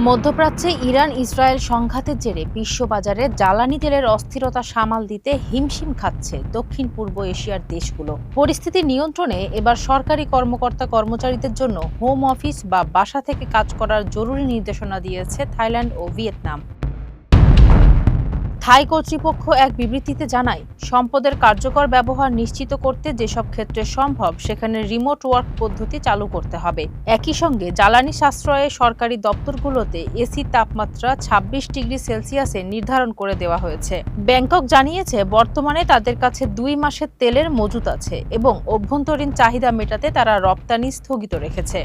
মধ্যপ্রাচ্যে Iran Israel সংঘাতের জেরে বিশ্ববাজারে জ্বালানি তেলের অস্থিরতা সামাল দিতে হিমশিম খাচ্ছে দক্ষিণ পূর্ব এশিয়ার দেশগুলো। পরিস্থিতি নিয়ন্ত্রণে এবার সরকারি কর্মকর্তা কর্মচারীদের জন্য হোম অফিস বা বাসা থেকে কাজ করার জরুরি নির্দেশনা দিয়েছে থাইল্যান্ড ও ভিয়েতনাম। থাই কর্তৃপক্ষ এক বিবৃতিতে জানায়, সম্পদের কার্যকর ব্যবহার নিশ্চিত করতে যেসব ক্ষেত্রে সম্ভব সেখানে রিমোট ওয়ার্ক পদ্ধতি চালু করতে হবে। একই সঙ্গে জ্বালানি সাশ্রয়ে সরকারি দপ্তরগুলোতে এসি তাপমাত্রা ২৬ ডিগ্রি সেলসিয়াসে নির্ধারণ করে দেওয়া হয়েছে। ব্যাংকক জানিয়েছে বর্তমানে তাদের কাছে ২ মাসের তেলের মজুত আছে এবং অভ্যন্তরীণ চাহিদা মেটাতে তারা রপ্তানি স্থগিত রেখেছে।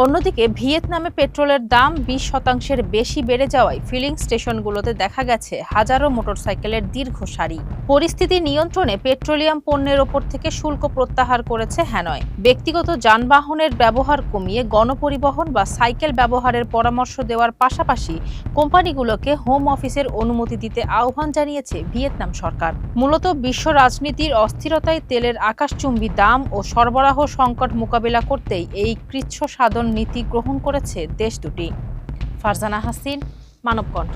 অন্যদিকে ভিয়েতনামে পেট্রোলের দাম ২০% বেশি বেড়ে যাওয়ায় ফিলিং স্টেশনগুলোতে দেখা গেছে হাজারো মোটরসাইকেলের দীর্ঘ সারি। পরিস্থিতি নিয়ন্ত্রণে পেট্রোলিয়াম পণ্যের ওপর থেকে শুল্ক প্রত্যাহার করেছে হ্যানয়। ব্যক্তিগত যানবাহনের ব্যবহার কমিয়ে গণপরিবহন বা সাইকেল ব্যবহারের পরামর্শ দেওয়ার পাশাপাশি কোম্পানিগুলোকে হোম অফিসের অনুমতি দিতে আহ্বান জানিয়েছে ভিয়েতনাম সরকার। মূলত বিশ্ব রাজনীতির অস্থিরতায় তেলের আকাশচুম্বী দাম ও সরবরাহ সংকট মোকাবিলা করতেই এই কৃচ্ছ সাধন নীতি গ্রহণ করেছে দেশ দুটি। ফারজানা হাসিন, মানবকণ্ঠ।